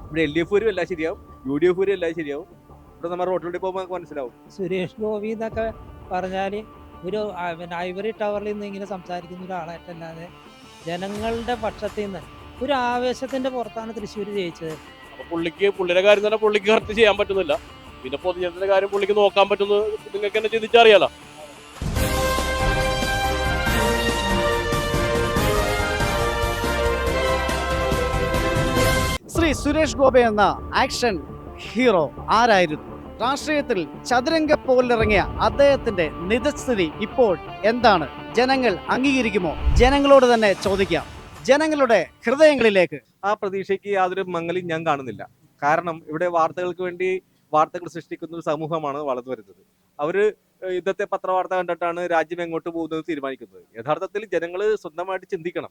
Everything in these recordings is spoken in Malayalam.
ഇവിടെ LDF വരും എല്ലാം ശരിയാവും, UDF വരും എല്ലാം ശരിയാവും. ഇവിടെ നമ്മൾ റോട്ടിലൂടെ പോകുമ്പോൾ നമുക്ക് മനസ്സിലാവും. സുരേഷ് ഗോപി എന്നൊക്കെ പറഞ്ഞാൽ ഒരു പിന്നെ ഐവറി ടവറിൽ നിന്ന് ഇങ്ങനെ സംസാരിക്കുന്ന ഒരാളായിട്ടല്ലാതെ ജനങ്ങളുടെ പക്ഷത്തിൽ നിന്ന് ഒരു ആവേശത്തിന്റെ പുറത്താണ് തൃശ്ശൂർ ജയിച്ചത്. അപ്പൊ പുള്ളിയുടെ കാര്യം തന്നെ പുള്ളിക്ക് കറക്റ്റ് ചെയ്യാൻ പറ്റുന്നില്ല. പിന്നെ പൊതുജനത്തിന്റെ കാര്യം പുള്ളിക്ക് നോക്കാൻ പറ്റുന്നത് നിങ്ങൾക്ക് തന്നെ ചിന്തിച്ചറിയാലോ. ശ്രീ സുരേഷ് ഗോപി എന്ന ആക്ഷൻ ഹീറോ ആരായിരുന്നു? രാഷ്ട്രീയത്തിൽ ചതുരംഗ പോലിറങ്ങിയ അദ്ദേഹത്തിന്റെ നിജസ്ഥിതി ഇപ്പോൾ എന്താണ്? ജനങ്ങൾ അംഗീകരിക്കുമോ? ജനങ്ങളോട് തന്നെ ചോദിക്കാം. ജനങ്ങളുടെ ഹൃദയങ്ങളിലേക്ക്. ആ പ്രതീക്ഷയ്ക്ക് യാതൊരു മങ്ങലും ഞാൻ കാണുന്നില്ല. കാരണം ഇവിടെ വാർത്തകൾക്ക് വേണ്ടി വാർത്തകൾ സൃഷ്ടിക്കുന്ന ഒരു സമൂഹമാണ് വളർന്നു വരുന്നത്. അവര് ഇന്നത്തെ പത്രവാർത്ത കണ്ടിട്ടാണ് രാജ്യം എങ്ങോട്ട് പോകുന്നത് തീരുമാനിക്കുന്നത്. യഥാർത്ഥത്തിൽ ജനങ്ങൾ സ്വന്തമായിട്ട് ചിന്തിക്കണം.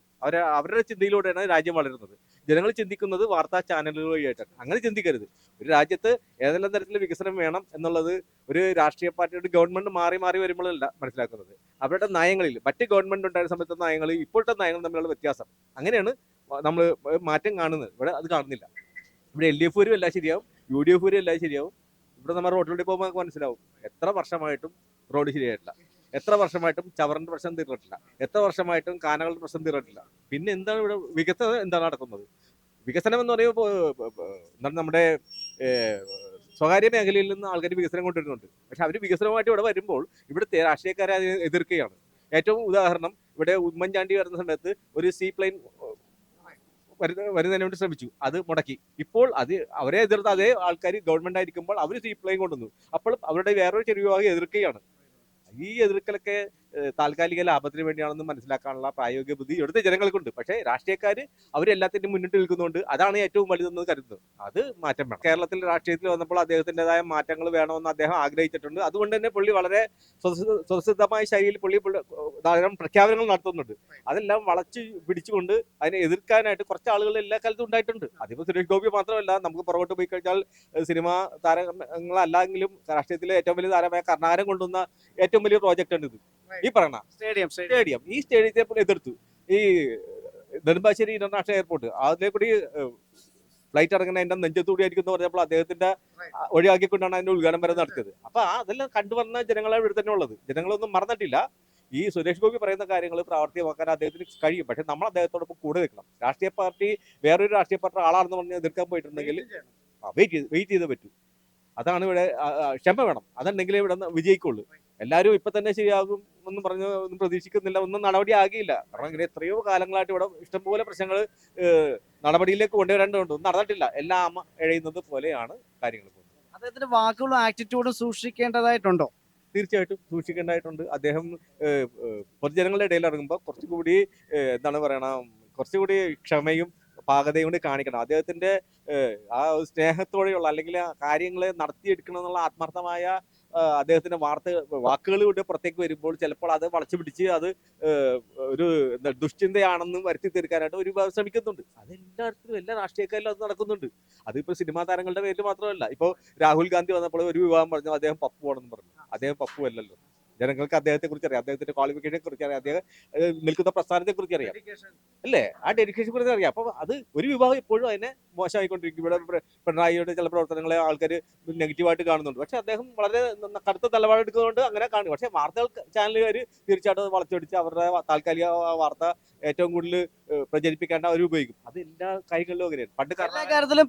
അവരുടെ ചിന്തയിലൂടെയാണ് രാജ്യം വളരുന്നത്. ജനങ്ങൾ ചിന്തിക്കുന്നത് വാർത്താ ചാനലുകൾ വഴിയായിട്ടാണ്. അങ്ങനെ ചിന്തിക്കരുത്. ഒരു രാജ്യത്ത് ഏതെല്ലാം തരത്തിലുള്ള വികസനം വേണം എന്നുള്ളത് ഒരു രാഷ്ട്രീയ പാർട്ടിയുടെ ഗവൺമെന്റ് മാറി മാറി വരുമ്പോഴല്ല മനസ്സിലാക്കുന്നത്. അവരുടെ നയങ്ങളിൽ മറ്റ് ഗവൺമെന്റ് ഉണ്ടായിരുന്ന സമയത്തെ നയങ്ങൾ ഇപ്പോഴത്തെ നയങ്ങൾ തമ്മിലുള്ള വ്യത്യാസം അങ്ങനെയാണ് നമ്മൾ മാറ്റം കാണുന്നത്. ഇവിടെ അത് കാണുന്നില്ല. ഇവിടെ LDF വരും എല്ലാം ശരിയാവും, UDF വരും എല്ലാം ശരിയാവും. ഇവിടെ നമ്മൾ റോട്ടിലൂടെ പോകുമ്പോൾ നമുക്ക് മനസ്സിലാവും. എത്ര വർഷമായിട്ടും റോഡ് ശരിയായിട്ടില്ല, എത്ര വർഷമായിട്ടും ചവറിന്റെ പ്രശ്നം തീർന്നിട്ടില്ല, എത്ര വർഷമായിട്ടും കാനകളുടെ പ്രശ്നം തീർന്നിട്ടില്ല. പിന്നെ എന്താണ് ഇവിടെ വികസനം എന്താണ് നടക്കുന്നത്? വികസനം എന്ന് പറയുമ്പോൾ എന്താണ് നമ്മുടെ സ്വകാര്യ മേഖലയിൽ നിന്ന് ആൾക്കാർ വികസനം കൊണ്ടുവരുന്നുണ്ട്. പക്ഷെ അവർ വികസനമായിട്ട് ഇവിടെ വരുമ്പോൾ ഇവിടുത്തെ രാഷ്ട്രീയക്കാരെ അതിനെ എതിർക്കുകയാണ്. ഏറ്റവും ഉദാഹരണം, ഇവിടെ ഉമ്മൻചാണ്ടി വരുന്ന സമയത്ത് ഒരു സീ പ്ലെയിൻ വരുന്നതിന് വേണ്ടി ശ്രമിച്ചു, അത് മുടക്കി. ഇപ്പോൾ അത് അവരെ എതിർത്ത അതേ ആൾക്കാർ ഗവൺമെന്റ് ആയിരിക്കുമ്പോൾ അവർ സീ പ്ലെയിൻ കൊണ്ടുവന്നു. അപ്പോൾ അവരുടെ വേറൊരു ചെറിയ വിഭാഗം എതിർക്കുകയാണ്. ഈ എതിർക്കലൊക്കെ താൽക്കാലിക ലാഭത്തിന് വേണ്ടിയാണെന്ന് മനസ്സിലാക്കാനുള്ള പ്രായോഗിക ബുദ്ധി ഇവിടുത്തെ ജനങ്ങൾക്കുണ്ട്. പക്ഷേ രാഷ്ട്രീയക്കാർ അവരെല്ലാത്തിനും മുന്നിട്ട് നിൽക്കുന്നുണ്ട്. അതാണ് ഏറ്റവും വലുതെന്ന് കരുതുന്നത്. അത് മാറ്റം വേണം. കേരളത്തിൽ രാഷ്ട്രീയത്തിൽ വന്നപ്പോൾ അദ്ദേഹത്തിൻ്റെതായ മാറ്റങ്ങൾ വേണമെന്ന് അദ്ദേഹം ആഗ്രഹിച്ചിട്ടുണ്ട്. അതുകൊണ്ട് തന്നെ പുള്ളി വളരെ സ്വതസിദ്ധമായ ശൈലിയിൽ പുള്ളി ധാരാളം പ്രഖ്യാപനങ്ങൾ നടത്തുന്നുണ്ട്. അതെല്ലാം വളച്ച് പിടിച്ചുകൊണ്ട് അതിനെ എതിർക്കാനായിട്ട് കുറച്ച് ആളുകൾ എല്ലാ കാലത്തും ഉണ്ടായിട്ടുണ്ട്. അതിപ്പോൾ സുരേഷ് ഗോപി മാത്രമല്ല, നമുക്ക് പുറകോട്ട് പോയി കഴിഞ്ഞാൽ സിനിമാ താരങ്ങളല്ലെങ്കിലും രാഷ്ട്രീയത്തിലെ ഏറ്റവും വലിയ താരമായ കർണാകരൻ കൊണ്ടുവന്ന ഏറ്റവും വലിയ പ്രോജക്റ്റ് ഉണ്ട് ഇത്. ഈ പറയണ സ്റ്റേഡിയം. ഈ സ്റ്റേഡിയത്തെ എതിർത്തു. ഈ നെടുമ്പാശ്ശേരി ഇന്റർനാഷണൽ എയർപോർട്ട് അതിലെ കൂടി ഫ്ലൈറ്റ് ഇറങ്ങുന്ന എന്റെ നെഞ്ചത്തൂടി ആയിരിക്കും എന്ന് പറഞ്ഞപ്പോൾ അദ്ദേഹത്തിന്റെ ഒഴിവാക്കിക്കൊണ്ടാണ് അതിന്റെ ഉദ്ഘാടനം വരെ നടത്തിയത്. അപ്പൊ അതെല്ലാം കണ്ടുവന്ന ജനങ്ങളെ ഇവിടെ തന്നെ ഉള്ളത്. ജനങ്ങളൊന്നും മറന്നിട്ടില്ല. ഈ സുരേഷ് ഗോപി പറയുന്ന കാര്യങ്ങൾ പ്രാവർത്തികമാക്കാൻ അദ്ദേഹത്തിന് കഴിയും. പക്ഷെ നമ്മൾ അദ്ദേഹത്തോടൊപ്പം കൂടെ നിൽക്കണം. രാഷ്ട്രീയ പാർട്ടി വേറൊരു രാഷ്ട്രീയ പാർട്ടി ആളാണെന്ന് പറഞ്ഞ് എതിർക്കാൻ പോയിട്ടുണ്ടെങ്കിൽ വെയിറ്റ് ചെയ്ത് പറ്റൂ. അതാണ് ഇവിടെ ക്ഷമ വേണം. അതുണ്ടെങ്കിലേ ഇവിടെ വിജയിക്കുള്ളൂ. എല്ലാവരും ഇപ്പൊ തന്നെ ശരിയാകും ഒന്നും പറഞ്ഞ് ഒന്നും പ്രതീക്ഷിക്കുന്നില്ല. ഒന്നും നടപടി ആകിയില്ല. കാരണം ഇങ്ങനെ എത്രയോ കാലങ്ങളായിട്ട് ഇവിടെ ഇഷ്ടംപോലെ പ്രശ്നങ്ങൾ നടപടിയിലേക്ക് കൊണ്ടുവരേണ്ടതുണ്ട്. ഒന്നും നടന്നിട്ടില്ല. എല്ലാം അമ്മ എഴയുന്നത് പോലെയാണ് കാര്യങ്ങൾ പോകുന്നത്. അദ്ദേഹത്തിന്റെ വാക്കുകളും ആറ്റിറ്റ്യൂഡും സൂക്ഷിക്കേണ്ടതായിട്ടുണ്ടോ? തീർച്ചയായിട്ടും സൂക്ഷിക്കേണ്ടതായിട്ടുണ്ട്. അദ്ദേഹം പൊതുജനങ്ങളുടെ ഇടയിൽ ഇറങ്ങുമ്പോൾ കുറച്ചുകൂടി എന്താണ് പറയണ, കുറച്ചുകൂടി ക്ഷമയും പാകതയും കൊണ്ട് കാണിക്കണം. അദ്ദേഹത്തിന്റെ ആ സ്നേഹത്തോടെയുള്ള അല്ലെങ്കിൽ ആ കാര്യങ്ങളെ നടത്തിയെടുക്കണം എന്നുള്ള ആത്മാർത്ഥമായ അദ്ദേഹത്തിന്റെ വാക്കുകളിലൂടെ പുറത്തേക്ക് വരുമ്പോൾ ചിലപ്പോൾ അത് വളച്ചു പിടിച്ച് അത് ഒരു ദുശ്ചിന്തയാണെന്ന് വരുത്തി തീർക്കാനായിട്ട് ഒരു ശ്രമിക്കുന്നുണ്ട്. അതെല്ലായിടത്തും എല്ലാ രാഷ്ട്രീയക്കാരിലും അത് നടക്കുന്നുണ്ട്. അതിപ്പോ സിനിമാ താരങ്ങളുടെ പേരിൽ മാത്രമല്ല. ഇപ്പോൾ രാഹുൽ ഗാന്ധി വന്നപ്പോൾ ഒരു വിവാഹം പറഞ്ഞു അദ്ദേഹം പപ്പു ആണെന്ന് പറഞ്ഞു. അദ്ദേഹം പപ്പു അല്ലല്ലോ. ജനങ്ങൾക്ക് അദ്ദേഹത്തെ കുറിച്ച് അറിയാം, അദ്ദേഹത്തിന്റെ ക്വാളിഫിക്കേഷനെ കുറിച്ച് അറിയാം, അദ്ദേഹം നിൽക്കുന്ന പ്രസ്ഥാനത്തെ കുറിച്ച് അറിയാം, അല്ലേ? ആ ഡെഡിക്കേഷൻ കുറിച്ച് അറിയാം. അപ്പൊ അത് ഒരു വിഭാഗം ഇപ്പോഴും അതിനെ മോശമായിക്കൊണ്ടിരിക്കും. ഇവിടെ പിണറായിയുടെ ചില പ്രവർത്തനങ്ങളെ ആൾക്കാർ നെഗറ്റീവായിട്ട് കാണുന്നുണ്ട്. പക്ഷെ അദ്ദേഹം വളരെ കടുത്ത നിലപാടെടുക്കുന്നതുകൊണ്ട് അങ്ങനെ കാണും. പക്ഷെ വാർത്തകൾ ചാനലുകാർ തീർച്ചയായിട്ടും വളച്ചൊടിച്ച് അവരുടെ താൽക്കാലിക വാർത്ത ഏറ്റവും കൂടുതൽ പ്രചരിപ്പിക്കേണ്ട അവർ ഉപയോഗിക്കും. അത് എല്ലാ കാര്യങ്ങളിലും അങ്ങനെയാണ്. എല്ലാ കാര്യത്തിലും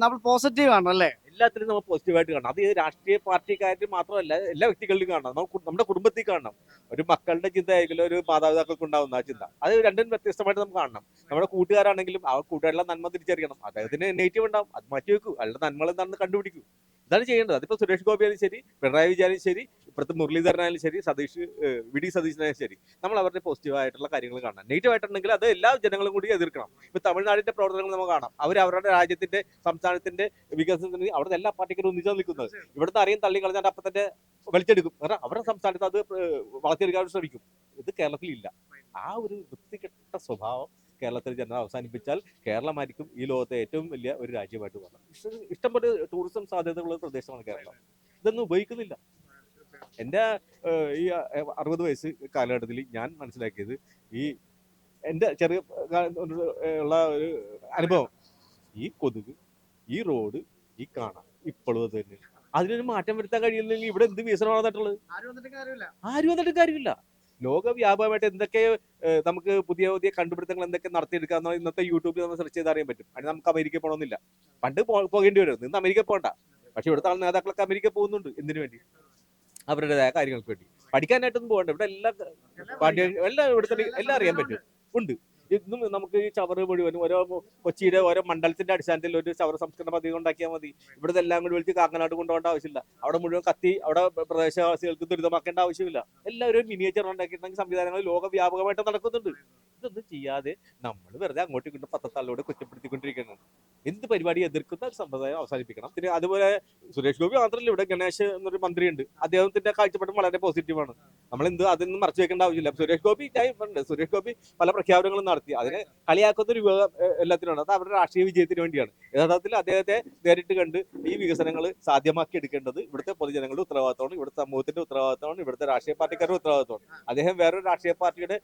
നമ്മൾ പോസിറ്റീവ് ആണ് അല്ലേ? എല്ലാത്തിനും നമ്മൾ പോസിറ്റീവായിട്ട് കാണണം. അത് രാഷ്ട്രീയ പാർട്ടിക്കാരിൽ മാത്രമല്ല, എല്ലാ വ്യക്തികളിലും കാണണം. നമ്മുടെ കുടുംബത്തിൽ കാണണം. ഒരു മക്കളുടെ ചിന്ത ആയിരിക്കും ഒരു മാതാപിതാക്കൾക്ക് ഉണ്ടാവുന്ന ആ ചിന്ത. അത് രണ്ടും വ്യത്യസ്തമായിട്ട് നമുക്ക് കാണണം. നമ്മുടെ കൂട്ടുകാരാണെങ്കിലും ആ കൂട്ടുകാരുടെ നന്മ തിരിച്ചറിയണം. അദ്ദേഹത്തിന് നെഗറ്റീവ് ഉണ്ടാവും, അത് മാറ്റി വെക്കൂ. അയാളുടെ നന്മകൾ എന്താണെന്ന് കണ്ടുപിടിക്കൂ. ഇതാണ് ചെയ്യേണ്ടത്. അതിപ്പോ സുരേഷ് ഗോപി ആയാലും ശരി, പിണറായി വിജയനും ശരി, ഇപ്പുറത്ത് മുരളീധരനായാലും ശരി, വി ഡി സതീശനായാലും ശരി, നമ്മൾ അവരുടെ പോസിറ്റീവായിട്ടുള്ള കാര്യങ്ങൾ കാണണം. നെഗറ്റീവ് ആയിട്ടുണ്ടെങ്കിൽ അത് എല്ലാ ജനങ്ങളും കൂടി എതിർക്കണം. ഇപ്പൊ തമിഴ്നാടിന്റെ പ്രവർത്തനങ്ങൾ നമുക്ക് കാണാം. അവരുടെ രാജ്യത്തിന്റെ സംസ്ഥാനത്തിന്റെ വികസനത്തിന് അവിടുത്തെ എല്ലാ പാർട്ടിക്കാരും ഒന്നിച്ചാണ് നിൽക്കുന്നത്. ഇവിടുത്തെ അറിയും തള്ളി കളഞ്ഞാൽ അപ്പൊ തന്നെ വലിച്ചെടുക്കും. കാരണം അവരുടെ സംസ്ഥാനത്ത് അത് വളർത്തിയെടുക്കാൻ ശ്രമിക്കും. ഇത് കേരളത്തിലില്ല. ആ ഒരു വൃത്തികെട്ട സ്വഭാവം കേരളത്തിൽ ജനത അവസാനിപ്പിച്ചാൽ കേരളമായിരിക്കും ഈ ലോകത്തെ ഏറ്റവും വലിയ ഒരു രാജ്യമായിട്ട് മാറും. ഇഷ്ടംപോലെ ടൂറിസം സാധ്യതകളുള്ള പ്രദേശമാണ് കേരളം. ഇതൊന്നും ഉപയോഗിക്കുന്നില്ല. എൻ്റെ ഈ 60 വയസ്സ് കാലഘട്ടത്തിൽ ഞാൻ മനസ്സിലാക്കിയത്, ഈ എൻ്റെ ചെറിയ ഉള്ള ഒരു അനുഭവം, ഈ കൊതുക് ഈ റോഡ്, ഈ കാണാം ഇപ്പോഴും അത് തന്നെ. അതിനൊരു മാറ്റം വരുത്താൻ കഴിയില്ലെങ്കിൽ ഇവിടെ എന്ത് വികസനമാണ് നടന്നിട്ടുള്ളത്? ആരും വന്നിട്ട് കാര്യമില്ല. ലോകവ്യാപകമായിട്ട് എന്തൊക്കെ നമുക്ക് പുതിയ പുതിയ കണ്ടുപിടുത്തങ്ങൾ എന്തൊക്കെ നടത്തിയെടുക്കാന്നോ ഇന്നത്തെ യൂട്യൂബിൽ നമ്മൾ സെർച്ച് ചെയ്ത് അറിയാൻ പറ്റും. അതിന് നമുക്ക് അമേരിക്കയിൽ പോകണമെന്നില്ല. പണ്ട് പോകേണ്ടി വരും, ഇന്ന് അമേരിക്കയിൽ പോകണ്ട. പക്ഷെ ഇവിടുത്തെ നേതാക്കളൊക്കെ അമേരിക്കയിൽ പോകുന്നുണ്ട്. എന്തിനു വേണ്ടി? അവരുടേതായ കാര്യങ്ങൾക്ക് വേണ്ടി. പഠിക്കാനായിട്ടൊന്നും പോകണ്ട. ഇവിടെ എല്ലാം ഇവിടുത്തെ എല്ലാം അറിയാൻ പറ്റും, ഉണ്ട്. ഇന്നും നമുക്ക് ഈ ചവറ് മുഴുവനും ഓരോ കൊച്ചിയുടെ ഓരോ മണ്ഡലത്തിന്റെ അടിസ്ഥാനത്തിൽ ഒരു ചവറ് സംസ്കരണ പദ്ധതി ഉണ്ടാക്കിയാൽ മതി. ഇവിടുത്തെ എല്ലാം കൂടി വിളിച്ച് കാക്കനാട് കൊണ്ടുപോകേണ്ട ആവശ്യമില്ല. അവിടെ മുഴുവൻ കത്തി അവിടെ പ്രദേശവാസികൾക്ക് ദുരിതമാക്കേണ്ട ആവശ്യമില്ല. എല്ലാവരും മിനിയേച്ചർ ഉണ്ടാക്കിയിട്ടുണ്ടെങ്കിൽ സംവിധാനങ്ങൾ ലോകവ്യാപകമായിട്ട് നടക്കുന്നുണ്ട്. ഇതൊന്നും ചെയ്യാതെ നമ്മൾ വെറുതെ അങ്ങോട്ടും ഇങ്ങോട്ടും പത്രത്താളിലൂടെ കുറ്റപ്പെടുത്തിക്കൊണ്ടിരിക്കണം. എന്ത് പരിപാടി എതിർക്കുന്ന ഒരു സമ്പ്രദായം അവസാനിപ്പിക്കണം. പിന്നെ അതുപോലെ സുരേഷ് ഗോപി മാത്രമല്ല, ഇവിടെ ഗണേഷ് എന്നൊരു മന്ത്രിയുണ്ട്. അദ്ദേഹത്തിന്റെ കാഴ്ചപ്പാടും വളരെ പോസിറ്റീവാണ്. നമ്മൾ അതൊന്നും മറച്ചു വെക്കേണ്ട ആവശ്യമില്ല. സുരേഷ് ഗോപി പല പ്രഖ്യാപനങ്ങളും നടത്തി. അതിനെ കളിയാക്കുന്ന ഒരു വിഭാഗം എല്ലാത്തിനും. അത് അവരുടെ രാഷ്ട്രീയ വിജയത്തിന് വേണ്ടിയാണ്. യഥാർത്ഥത്തിൽ അദ്ദേഹത്തെ നേരിട്ട് കണ്ട് ഈ വികസനങ്ങൾ സാധ്യമാക്കി എടുക്കേണ്ടത് ഇവിടുത്തെ പൊതുജനങ്ങളുടെ ഉത്തരവാദിത്തമാണ്, ഇവിടുത്തെ സമൂഹത്തിന്റെ ഉത്തരവാദിത്തമാണ്, ഇവിടുത്തെ രാഷ്ട്രീയ പാർട്ടിക്കാരുടെ ഉത്തരവാദിത്തമാണ്. അദ്ദേഹം വേറൊരു രാഷ്ട്രീയ പാർട്ടിയുടെ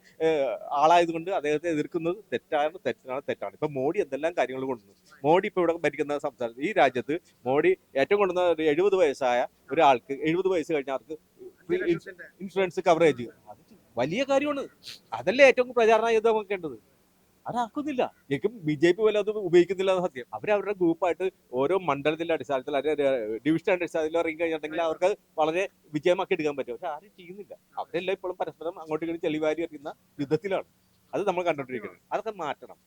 ആളായതുകൊണ്ട് അദ്ദേഹത്തെ എതിർക്കുന്നത് തെറ്റാണ്. ഇപ്പൊ മോഡി എന്തെല്ലാം കാര്യങ്ങൾ കൊണ്ടുവന്നു. മോഡി ഇപ്പൊ ഇവിടെ ഭരിക്കുന്ന സംസ്ഥാനത്ത്, ഈ രാജ്യത്ത് മോഡി ഏറ്റവും കൊണ്ടുവന്ന ഒരു 70 വയസ്സായ ഒരാൾക്ക്, 70 വയസ്സ് കഴിഞ്ഞ ആൾക്ക് ഇൻഷുറൻസ് കവറേജ്. അത് വലിയ കാര്യമാണ്. അതല്ലേ ഏറ്റവും പ്രചാരണ അതാക്കുന്നില്ല. ശരിക്കും BJP പോലെ അത് ഉപയോഗിക്കുന്നില്ല എന്ന് സത്യം. അവരവരുടെ ഗ്രൂപ്പായിട്ട് ഓരോ മണ്ഡലത്തിന്റെ അടിസ്ഥാനത്തിൽ ഡിവിഷൻ അടിസ്ഥാനത്തിൽ ഇറങ്ങി കഴിഞ്ഞിട്ടുണ്ടെങ്കിൽ അവർക്ക് വളരെ വിജയമാക്കി എടുക്കാൻ പറ്റും. പക്ഷെ ആരും ചെയ്യുന്നില്ല. അവരെല്ലാം ഇപ്പോഴും പരസ്പരം അങ്ങോട്ടും ഇങ്ങോട്ടും ചെളിവാരി എറിയുന്ന യുദ്ധത്തിലാണ്. അത് നമ്മൾ കണ്ടോണ്ടിരിക്കുന്നത്. അതൊക്കെ മാറ്റണം.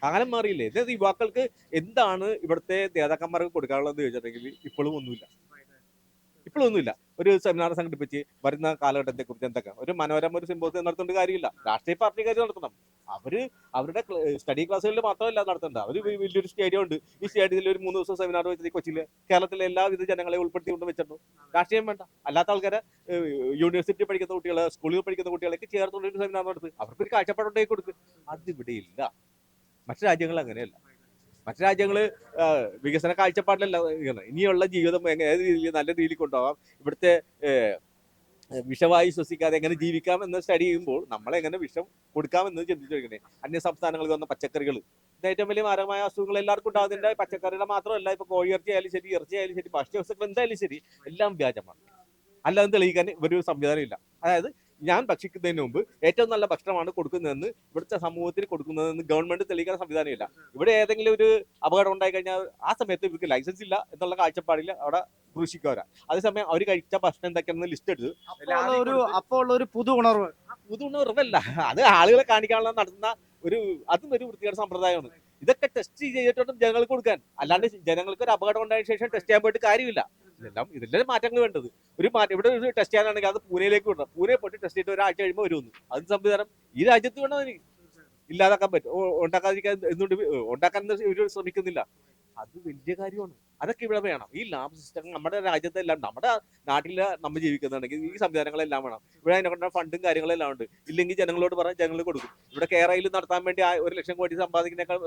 കാലം മാറിയില്ലേ? അതായത് യുവാക്കൾക്ക് എന്താണ് ഇവിടുത്തെ നേതാക്കന്മാർക്ക് കൊടുക്കാനുള്ളതെന്ന് ചോദിച്ചിട്ടുണ്ടെങ്കിൽ ഇപ്പോഴും ഒന്നുമില്ല. ഒരു സെമിനാർ സംഘടിപ്പിച്ച് വരുന്ന കാലഘട്ടത്തെ കുറിച്ച് എന്തൊക്കെ ഒരു മനോരമ ഒരു സിമ്പോസിയം നടത്തേണ്ട കാര്യമില്ല. രാഷ്ട്രീയ പാർട്ടിക്കാർ നടത്തണം. അവരുടെ സ്റ്റഡി ക്ലാസ്സുകളിൽ മാത്രമല്ല നടത്തേണ്ടത്. അവർ വലിയൊരു സ്റ്റേഡിയം ഉണ്ട്. ഈ സ്റ്റേഡിയത്തിൽ ഒരു 3 ദിവസം സെമിനാർ വെച്ചത് കൊച്ചിയിൽ കേരളത്തിലെ എല്ലാവിധ ജനങ്ങളെ ഉൾപ്പെടുത്തിക്കൊണ്ട് വെച്ചിട്ടുണ്ട്. രാഷ്ട്രീയം വേണ്ട. അല്ലാത്ത ആൾക്കാരെ യൂണിവേഴ്സിറ്റി പഠിക്കുന്ന കുട്ടികളെ, സ്കൂളിൽ പഠിക്കുന്ന കുട്ടികളൊക്കെ ചേർത്തുകൊണ്ട് ഒരു സെമിനാർ നടത്തി അവർക്കൊരു കാഴ്ചപ്പാടുണ്ടാക്കി കൊടുക്കുക. അതിവിടെ ഇല്ല. മറ്റു രാജ്യങ്ങൾ അങ്ങനെയല്ല. മറ്റു രാജ്യങ്ങള് വികസന കാഴ്ചപ്പാടിലല്ല. ഇനിയുള്ള ജീവിതം ഏത് രീതിയിൽ നല്ല രീതിയിൽ കൊണ്ടുപോകാം, ഇവിടുത്തെ വിഷവായു ശ്വസിക്കാതെ എങ്ങനെ ജീവിക്കാം എന്ന് സ്റ്റഡി ചെയ്യുമ്പോൾ നമ്മളെങ്ങനെ വിഷം കൊടുക്കാമെന്ന് ചിന്തിച്ചു വെക്കണേ. അന്യ സംസ്ഥാനങ്ങളിൽ വന്ന പച്ചക്കറികൾ, ഇത് ഏറ്റവും വലിയ മാരകമായ അസുഖങ്ങൾ എല്ലാവർക്കും ഉണ്ടാകുന്നതിന്റെ പച്ചക്കറിയുടെ മാത്രമല്ല. ഇപ്പൊ കോഴിയിറച്ചി ആയാലും ശരി, ഇറച്ചി ആയാലും ശരി, ഭക്ഷ്യവസ്തുക്കൾ എന്തായാലും ശരി, എല്ലാം വ്യാജമാണ്. അല്ലാതെ തെളിയിക്കാൻ ഒരു സംവിധാനം ഇല്ല. അതായത് ഞാൻ ഭക്ഷിക്കുന്നതിന് മുമ്പ് ഏറ്റവും നല്ല ഭക്ഷണമാണ് കൊടുക്കുന്നതെന്ന് ഇവിടുത്തെ സമൂഹത്തിന് കൊടുക്കുന്നതെന്ന് ഗവൺമെന്റ് തെളിയിക്കാൻ സംവിധാനമില്ല. ഇവിടെ ഏതെങ്കിലും ഒരു അപകടം ഉണ്ടായി കഴിഞ്ഞാൽ ആ സമയത്ത് ഇവർക്ക് ലൈസൻസ് ഇല്ല എന്നുള്ള കാഴ്ചപ്പാടിൽ അവിടെ ക്രൂശിക്കവരാ. അതേസമയം അവർ കഴിച്ച ഭക്ഷണം എന്തൊക്കെയാണെന്ന് ലിസ്റ്റ് എടുത്ത് അപ്പോൾ ഒരു പുതു ഉണർവല്ല, അത് ആളുകളെ കാണിക്കാനുള്ള നടത്തുന്ന അതും ഒരു വൃത്തികേട് സമ്പ്രദായമാണ്. ഇതൊക്കെ ടെസ്റ്റ് ചെയ്തിട്ടും ജനങ്ങൾക്ക് കൊടുക്കാൻ, അല്ലാണ്ട് ജനങ്ങൾക്ക് ഒരു അപകടം ഉണ്ടായതിനു ശേഷം ടെസ്റ്റ് ചെയ്യാൻ പോയിട്ട് കാര്യമില്ല. ഇതെല്ലാം മാറ്റങ്ങൾ വേണ്ടത്. ഇവിടെ ഒരു ടെസ്റ്റ് ചെയ്യാനാണെങ്കിൽ അത് പൂനെയിലേക്ക് വിടണം. പൂനെ പോയിട്ട് ടെസ്റ്റ് ചെയ്തിട്ട് ഒരാഴ്ച കഴിയുമ്പോൾ വരുമെന്ന്. അതിന് സംവിധാനം ഈ രാജ്യത്ത് വേണം. ഇല്ലാതാക്കാൻ പറ്റും. ഉണ്ടാക്കാൻ ഇവർ ശ്രമിക്കുന്നില്ല. അത് വലിയ കാര്യമാണ്. അതൊക്കെ ഇവിടെ വേണം. ഈ ലാബ് സിസ്റ്റം നമ്മുടെ രാജ്യത്തെല്ലാം, നമ്മുടെ നാട്ടിൽ നമ്മൾ ജീവിക്കുന്നുണ്ടെങ്കിൽ ഈ സംവിധാനങ്ങളെല്ലാം വേണം. ഇവിടെ അതിനെ ഫണ്ടും കാര്യങ്ങളെല്ലാം ഉണ്ട്. ഇല്ലെങ്കിൽ ജനങ്ങളോട് പറഞ്ഞാൽ ജനങ്ങൾ കൊടുക്കും. ഇവിടെ കേരളയിൽ നടത്താൻ വേണ്ടി 1 ലക്ഷം കോടി സമ്പാദിക്കുന്നേക്കാൾ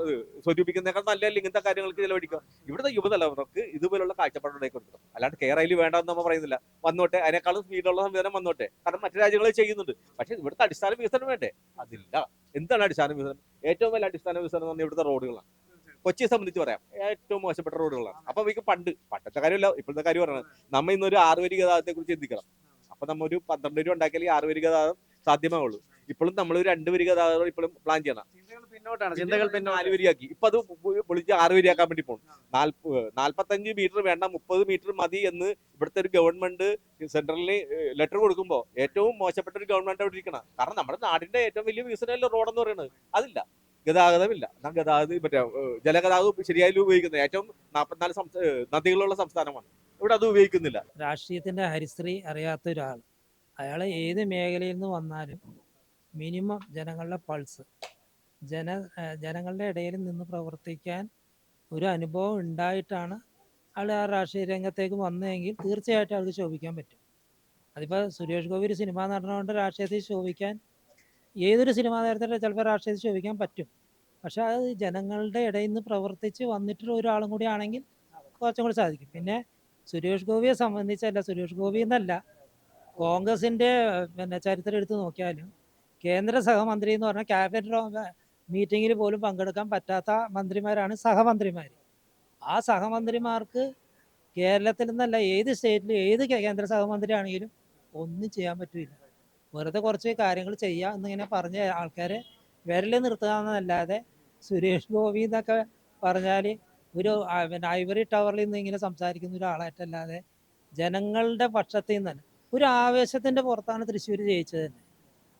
സ്വരൂപിക്കുന്നേക്കാൾ നല്ല ഇങ്ങനത്തെ കാര്യങ്ങൾക്ക് ചിലവഴിക്കാം. ഇവിടുത്തെ യുവതലമുറക്ക് ഇതുപോലുള്ള കാഴ്ചപ്പാടുണ്ടായി കൊടുക്കണം. അല്ലാണ്ട് കേരളയിൽ വേണ്ടെന്ന് നമ്മൾ പറയുന്നില്ല. വന്നോട്ടെ, അതിനേക്കാളും സ്പീഡുള്ള സംവിധാനം വന്നോട്ടെ. കാരണം മറ്റു രാജ്യങ്ങൾ ചെയ്യുന്നുണ്ട്. പക്ഷെ ഇവിടുത്തെ അടിസ്ഥാന വികസനം വേണ്ടേ? അതില്ല. എന്താണ് അടിസ്ഥാന വികസനം? ഏറ്റവും വലിയ അടിസ്ഥാന വികസനം എന്ന് പറഞ്ഞാൽ ഇവിടുത്തെ റോഡുകളാണ്. കൊച്ചിയെ സംബന്ധിച്ച് പറയാം, ഏറ്റവും മോശപ്പെട്ട റോഡുകളാണ്. അപ്പൊ നമുക്ക് പണ്ടത്തെ കാര്യമല്ല, ഇപ്പോഴത്തെ കാര്യം പറയുന്നത്. നമ്മൾ ഇന്നൊരു 6 വരി ഗതാഗതത്തെ കുറിച്ച് ചിന്തിക്കണം. അപ്പൊ നമ്മ ഒരു 12 രൂപ ഉണ്ടാക്കിയാൽ 6 വരി ഗതാഗതം സാധ്യമാവുള്ളൂ. ഇപ്പോഴും നമ്മൾ ഒരു 2 വരി ഗതാഗതം ഇപ്പോഴും പ്ലാൻ ചെയ്യണം. ചിന്തകൾ 4 വരിയാക്കി. ഇപ്പൊ അത് പൊളിച്ച് 6 വരിയാക്കാൻ വേണ്ടി പോകും. 45 മീറ്റർ വേണ്ട, 30 മീറ്റർ മതി എന്ന് ഇവിടുത്തെ ഒരു ഗവൺമെന്റ് സെൻട്രലിന് ലെറ്റർ കൊടുക്കുമ്പോൾ ഏറ്റവും മോശപ്പെട്ട ഒരു ഗവൺമെന്റ് അവിടെ ഇരിക്കണം. കാരണം നമ്മുടെ നാടിന്റെ ഏറ്റവും വലിയ വികസനമല്ല റോഡെന്ന് പറയുന്നത്. അതില്ല. ഗതാഗതമില്ല. ജലഗതാഗതം ശരിയായി ഉപയോഗിക്കുന്നത് ഏറ്റവും 44 നദികളുള്ള സംസ്ഥാനമാണ്. ഇവിടെ അത് ഉപയോഗിക്കുന്നില്ല. രാഷ്ട്രീയത്തിന്റെ ഹരിശ്രീ അറിയാത്ത ഒരാൾ, അയാൾ ഏത് മേഖലയിൽ നിന്ന് വന്നാലും മിനിമം ജനങ്ങളുടെ പൾസ്, ജനങ്ങളുടെ ഇടയിൽ നിന്ന് പ്രവർത്തിക്കാൻ ഒരു അനുഭവം ഉണ്ടായിട്ടാണ് ആൾ ആ രാഷ്ട്രീയ രംഗത്തേക്ക് വന്നതെങ്കിൽ തീർച്ചയായിട്ടും ആൾക്ക് ശോഭിക്കാൻ പറ്റും. അതിപ്പോൾ സുരേഷ് ഗോപി ഒരു സിനിമാ നടനുകൊണ്ട് രാഷ്ട്രീയത്തിൽ ശോഭിക്കാൻ, ഏതൊരു സിനിമാ താരത്തിലും ചിലപ്പോൾ രാഷ്ട്രീയത്തിൽ ശോഭിക്കാൻ പറ്റും. പക്ഷെ അത് ജനങ്ങളുടെ ഇടയിൽ നിന്ന് പ്രവർത്തിച്ച് വന്നിട്ടുള്ള ഒരാളും കൂടി ആണെങ്കിൽ കുറച്ചും കൂടി സാധിക്കും. പിന്നെ സുരേഷ് ഗോപിയെ സംബന്ധിച്ചല്ല, സുരേഷ് ഗോപി എന്നല്ല, കോൺഗ്രസിൻ്റെ ചരിത്രം എടുത്ത് നോക്കിയാലും കേന്ദ്ര സഹമന്ത്രി എന്ന് പറഞ്ഞാൽ ക്യാബിനറ്റ് മീറ്റിങ്ങിൽ പോലും പങ്കെടുക്കാൻ പറ്റാത്ത മന്ത്രിമാരാണ് സഹമന്ത്രിമാർ. ആ സഹമന്ത്രിമാർക്ക് കേരളത്തിൽ നിന്നല്ല ഏത് സ്റ്റേറ്റിലും ഏത് കേന്ദ്ര സഹമന്ത്രി ആണെങ്കിലും ഒന്നും ചെയ്യാൻ പറ്റില്ല. വെറുതെ കുറച്ച് കാര്യങ്ങൾ ചെയ്യുക എന്നിങ്ങനെ പറഞ്ഞ ആൾക്കാരെ വിരൽ നിർത്തുക എന്നല്ലാതെ സുരേഷ് ഗോപി എന്നൊക്കെ പറഞ്ഞാൽ ഒരു പിന്നെ ഐവറി ടവറിൽ നിന്ന് ഇങ്ങനെ സംസാരിക്കുന്ന ഒരാളായിട്ടല്ലാതെ ജനങ്ങളുടെ പക്ഷത്തിൽ നിന്നല്ല. ഒരു ആവേശത്തിൻ്റെ പുറത്താണ് തൃശ്ശൂർ ജയിച്ചത് തന്നെ.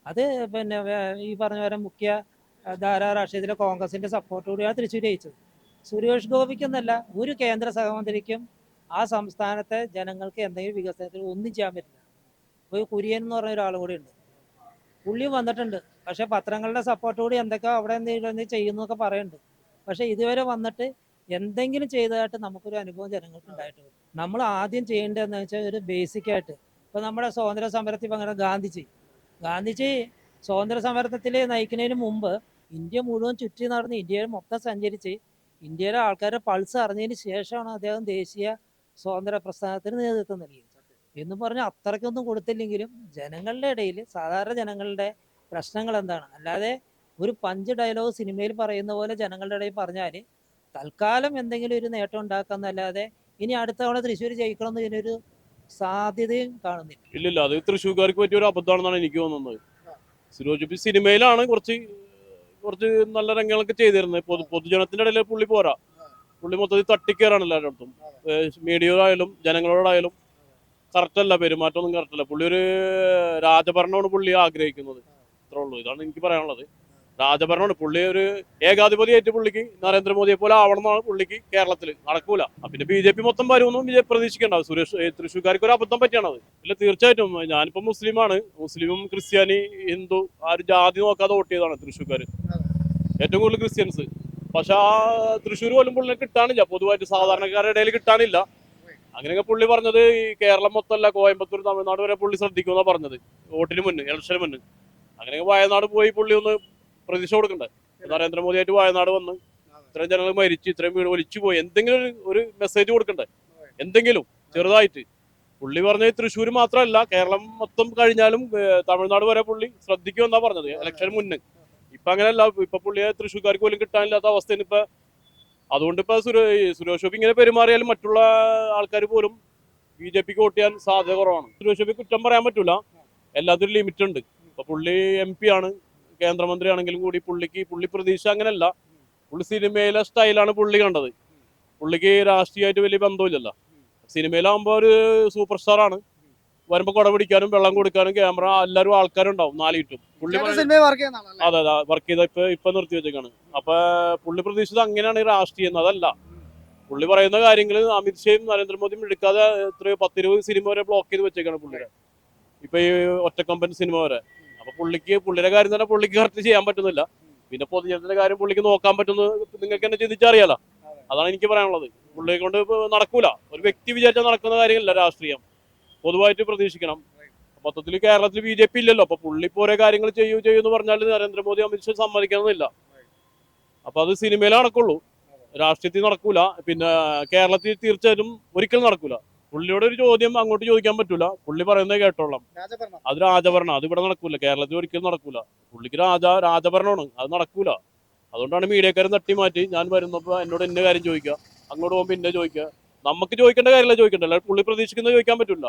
അത് പിന്നെ ഈ പറഞ്ഞ പോലെ മുഖ്യ ധാരാ രാഷ്ട്രീയത്തിലെ കോൺഗ്രസിൻ്റെ സപ്പോർട്ടോടെയാണ് തൃശ്ശൂർ ജയിച്ചത്. സുരേഷ് ഗോപിക്കെന്നല്ല ഒരു കേന്ദ്ര സഹമന്ത്രിക്കും ആ സംസ്ഥാനത്തെ ജനങ്ങൾക്ക് എന്തെങ്കിലും വികസനത്തിൽ ഒന്നും ചെയ്യാൻ പറ്റില്ല. ഒരു കുര്യൻ എന്ന് പറഞ്ഞ ഒരാൾ കൂടി ഉണ്ട്, പുള്ളി വന്നിട്ടുണ്ട്. പക്ഷെ പത്രങ്ങളുടെ സപ്പോർട്ടോടെ എന്തൊക്കെ അവിടെ എന്തെങ്കിലും ചെയ്യുന്നൊക്കെ പറയുന്നുണ്ട്. പക്ഷെ ഇതുവരെ വന്നിട്ട് എന്തെങ്കിലും ചെയ്തതായിട്ട് നമുക്കൊരു അനുഭവം ജനങ്ങൾക്ക് ഉണ്ടായിട്ടുണ്ട്. നമ്മൾ ആദ്യം ചെയ്യേണ്ടതെന്ന് വെച്ചാൽ ഒരു ബേസിക്കായിട്ട് ഇപ്പോൾ നമ്മുടെ സ്വാതന്ത്ര്യ സമരത്തിൽ പങ്കെടുത്ത ഗാന്ധിജി സ്വാതന്ത്ര്യ സമരത്തിൽ നയിക്കുന്നതിന് മുമ്പ് ഇന്ത്യ മുഴുവൻ ചുറ്റി നടന്ന് ഇന്ത്യയിൽ മൊത്തം സഞ്ചരിച്ച് ഇന്ത്യയിലെ ആൾക്കാരുടെ പൾസ് അറിഞ്ഞതിന് ശേഷമാണ് അദ്ദേഹം ദേശീയ സ്വാതന്ത്ര്യ പ്രസ്ഥാനത്തിന് നേതൃത്വം നൽകിയത്. എന്ന് പറഞ്ഞാൽ അത്രയ്ക്കൊന്നും കൊടുത്തില്ലെങ്കിലും ജനങ്ങളുടെ ഇടയിൽ സാധാരണ ജനങ്ങളുടെ പ്രശ്നങ്ങൾ എന്താണ്, അല്ലാതെ ഒരു പഞ്ച് ഡയലോഗ് സിനിമയിൽ പറയുന്ന പോലെ ജനങ്ങളുടെ ഇടയിൽ പറഞ്ഞാൽ തൽക്കാലം എന്തെങ്കിലും ഒരു നേട്ടം ഉണ്ടാക്കാന്നല്ലാതെ ഇനി അടുത്ത തവണ തൃശ്ശൂർ ജയിക്കണമെന്ന് ഇതിനൊരു സാധ്യതയും കാണുന്നില്ല. ഇല്ലില്ല, അത് തൃശ്ശൂർക്കാർക്ക് പറ്റിയ ഒരു അബദ്ധമാണെന്നാണ് എനിക്ക് തോന്നുന്നത്. സുരേഷ് ഗോപി സിനിമയിലാണ് കുറച്ച് കുറച്ച് നല്ല രംഗങ്ങളൊക്കെ ചെയ്തിരുന്നത്. പൊതുജനത്തിന്റെ ഇടയിൽ പുള്ളി പോരാ. പുള്ളി മൊത്തത്തിൽ തട്ടിക്കയറാണ് എല്ലായിടത്തും. മീഡിയയോടായാലും ജനങ്ങളോടായാലും കറക്റ്റല്ല, പെരുമാറ്റമൊന്നും കറക്റ്റല്ല. പുള്ളി ഒരു രാജഭരണമാണ് പുള്ളി ആഗ്രഹിക്കുന്നത്. അത്രേ ഉള്ളൂ, ഇതാണ് എനിക്ക് പറയാനുള്ളത്. രാജഭരണമാണ്. പുള്ളി ഒരു ഏകാധിപതിയായിട്ട് പുള്ളിക്ക് നരേന്ദ്രമോദിയെ പോലെ ആവണം എന്നാണ് പുള്ളിക്ക്. കേരളത്തിൽ നടക്കൂല. പിന്നെ BJP മൊത്തം വരുമെന്നും പ്രതീക്ഷിക്കേണ്ട. തൃശ്ശൂർക്കാർക്ക് ഒരു അബദ്ധം പറ്റിയാണത്. ഇല്ല, തീർച്ചയായിട്ടും ഞാനിപ്പോ മുസ്ലിമാണ്. മുസ്ലിമും ക്രിസ്ത്യാനി ഹിന്ദു ആ ഒരു ജാതി നോക്കാതെ വോട്ട് ചെയ്താണ് തൃശ്ശൂർക്കാർ. ഏറ്റവും കൂടുതൽ ക്രിസ്ത്യൻസ്. പക്ഷെ ആ തൃശ്ശൂർ പോലും പുള്ളിനെ കിട്ടാനില്ല, പൊതുവായിട്ട് സാധാരണക്കാരുടെ ഇടയിൽ കിട്ടാനില്ല. അങ്ങനെയൊക്കെ പുള്ളി പറഞ്ഞത് ഈ കേരളം മൊത്തമല്ല, കോയമ്പത്തൂർ തമിഴ്നാട് വരെ പുള്ളി ശ്രദ്ധിക്കുമെന്നാണ് പറഞ്ഞത് വോട്ടിന് മുന്നേ, ഇലക്ഷന് മുന്നേ. അങ്ങനെയൊക്കെ വയനാട് പോയി പുള്ളി ഒന്ന് പ്രതീക്ഷ കൊടുക്കണ്ടേ? നരേന്ദ്രമോദിയായിട്ട് വയനാട് വന്ന് ഇത്രയും ജനങ്ങൾ മരിച്ചു, ഇത്രയും വീട് ഒലിച്ചു പോയി, എന്തെങ്കിലും ഒരു മെസ്സേജ് കൊടുക്കണ്ടേ? എന്തെങ്കിലും ചെറുതായിട്ട്. പുള്ളി പറഞ്ഞത് തൃശ്ശൂർ മാത്രമല്ല കേരളം മൊത്തം കഴിഞ്ഞാലും തമിഴ്നാട് വരെ പുള്ളി ശ്രദ്ധിക്കുമെന്നാ പറഞ്ഞത് ഇലക്ഷന് മുന്നേ. ഇപ്പൊ അങ്ങനെയല്ല. ഇപ്പൊ പുള്ളിയെ തൃശ്ശൂർക്കാർക്ക് പോലും കിട്ടാനില്ലാത്ത അവസ്ഥയാണ് ഇപ്പൊ. അതുകൊണ്ട് ഇപ്പൊ സുരേഷ് ഗോപി ഇങ്ങനെ പെരുമാറിയാലും മറ്റുള്ള ആൾക്കാർ പോലും BJPക്ക് വോട്ട് ചെയ്യാൻ സാധ്യത കുറവാണ്. സുരേഷ് ഗോപി കുറ്റം പറയാൻ പറ്റൂല, എല്ലാത്തിനും ലിമിറ്റ് ഉണ്ട്. ഇപ്പൊ പുള്ളി MP ആണ്, കേന്ദ്രമന്ത്രി ആണെങ്കിലും കൂടി പുള്ളി പ്രതീക്ഷ അങ്ങനെയല്ല. പുള്ളി സിനിമയിലെ സ്റ്റൈലാണ് പുള്ളി കണ്ടത്. പുള്ളിക്ക് രാഷ്ട്രീയമായിട്ട് വലിയ ബന്ധമില്ലല്ലോ. സിനിമയിലാകുമ്പോൾ ഒരു സൂപ്പർ സ്റ്റാർ ആണ്. വരുമ്പോൾ കുട പിടിക്കാനും വെള്ളം കൊടുക്കാനും ക്യാമറ എല്ലാവരും ആൾക്കാരും ഉണ്ടാവും നാലിട്ടും. പുള്ളി അതെ വർക്ക് ചെയ്ത ഇപ്പൊ നിർത്തി വെച്ചേക്കാണ്. അപ്പൊ പുള്ളി പ്രതീക്ഷിച്ചത് അങ്ങനെയാണ് ഈ രാഷ്ട്രീയം. അതല്ല, പുള്ളി പറയുന്ന കാര്യങ്ങൾ അമിത്ഷായും നരേന്ദ്രമോദിയും എടുക്കാതെ എത്രയോ 10-20 സിനിമ വരെ ബ്ലോക്ക് ചെയ്ത് വെച്ചേക്കാണ് പുള്ളിയുടെ. ഇപ്പൊ ഈ ഒറ്റക്കമ്പൻ സിനിമ വരെ. അപ്പൊ പുള്ളിയുടെ കാര്യം തന്നെ പുള്ളിക്ക് കറക്റ്റ് ചെയ്യാൻ പറ്റുന്നില്ല. പിന്നെ പൊതുജനത്തിന്റെ കാര്യം പുള്ളിക്ക് നോക്കാൻ പറ്റുന്ന നിങ്ങൾക്ക് തന്നെ ചിന്തിച്ചറിയാലോ. അതാണ് എനിക്ക് പറയാനുള്ളത്. പുള്ളിയെ കൊണ്ട് നടക്കൂല. ഒരു വ്യക്തി വിചാരിച്ചാൽ നടക്കുന്ന കാര്യമല്ല രാഷ്ട്രീയം. പൊതുവായിട്ട് പ്രതീക്ഷിക്കണം. മൊത്തത്തിൽ കേരളത്തിൽ BJP ഇല്ലല്ലോ. അപ്പൊ പുള്ളി ഇപ്പൊ ഓരോ കാര്യങ്ങൾ ചെയ്യുമെന്ന് പറഞ്ഞാൽ നരേന്ദ്രമോദി അമിത്ഷാ സമ്മതിക്കണമെന്നില്ല. അപ്പൊ അത് സിനിമയിലേ നടക്കുള്ളൂ, രാഷ്ട്രീയത്തിൽ നടക്കൂല. പിന്നെ കേരളത്തിൽ തീർച്ചയായിട്ടും ഒരിക്കലും നടക്കൂല. പുള്ളിയോട് ഒരു ചോദ്യം അങ്ങോട്ട് ചോദിക്കാൻ പറ്റൂല, പുള്ളി പറയുന്നത് കേട്ടോളാം. അത് രാജഭരണം, അത് ഇവിടെ നടക്കൂല, കേരളത്തിൽ ഒരിക്കലും നടക്കൂല. പുള്ളിക്ക് രാജഭരണമാണ്, അത് നടക്കൂല. അതുകൊണ്ടാണ് മീഡിയക്കാരൻ തട്ടി മാറ്റി ഞാൻ വരുന്നപ്പോൾ എന്നോട് ഇന്ന കാര്യം ചോദിക്കുക, അങ്ങോട്ട് പോകുമ്പോൾ ഇന്ന ചോദിക്കുക. നമുക്ക് ചോദിക്കേണ്ട കാര്യമല്ല ചോദിക്കണ്ട, അല്ലാതെ പുള്ളി പ്രതീക്ഷിക്കുന്നത് ചോദിക്കാൻ പറ്റില്ല.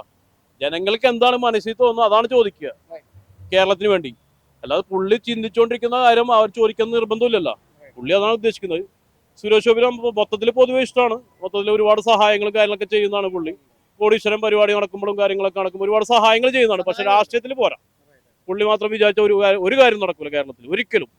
ജനങ്ങൾക്ക് എന്താണ് മനസ്സിൽ തോന്നുന്നത് അതാണ് ചോദിക്കുക കേരളത്തിന് വേണ്ടി. അല്ലാതെ പുള്ളി ചിന്തിച്ചുകൊണ്ടിരിക്കുന്ന കാര്യം അവർ ചോദിക്കുന്ന നിർബന്ധമില്ലല്ലോ. പുള്ളി അതാണ് ഉദ്ദേശിക്കുന്നത്. സുരേഷ് ഗോപി മൊത്തത്തിൽ പൊതുവെ ഇഷ്ടമാണ്. മൊത്തത്തിൽ ഒരുപാട് സഹായങ്ങളും കാര്യങ്ങളൊക്കെ ചെയ്യുന്നതാണ് പുള്ളി. കോടീശ്വരം പരിപാടി നടക്കുമ്പോഴും കാര്യങ്ങളൊക്കെ നടക്കുമ്പോൾ ഒരുപാട് സഹായങ്ങൾ ചെയ്യുന്നതാണ്. പക്ഷെ രാഷ്ട്രീയത്തിൽ പോരാ. പുള്ളി മാത്രം വിചാരിച്ച ഒരു കാര്യം നടക്കൂല കേരളത്തിൽ ഒരിക്കലും.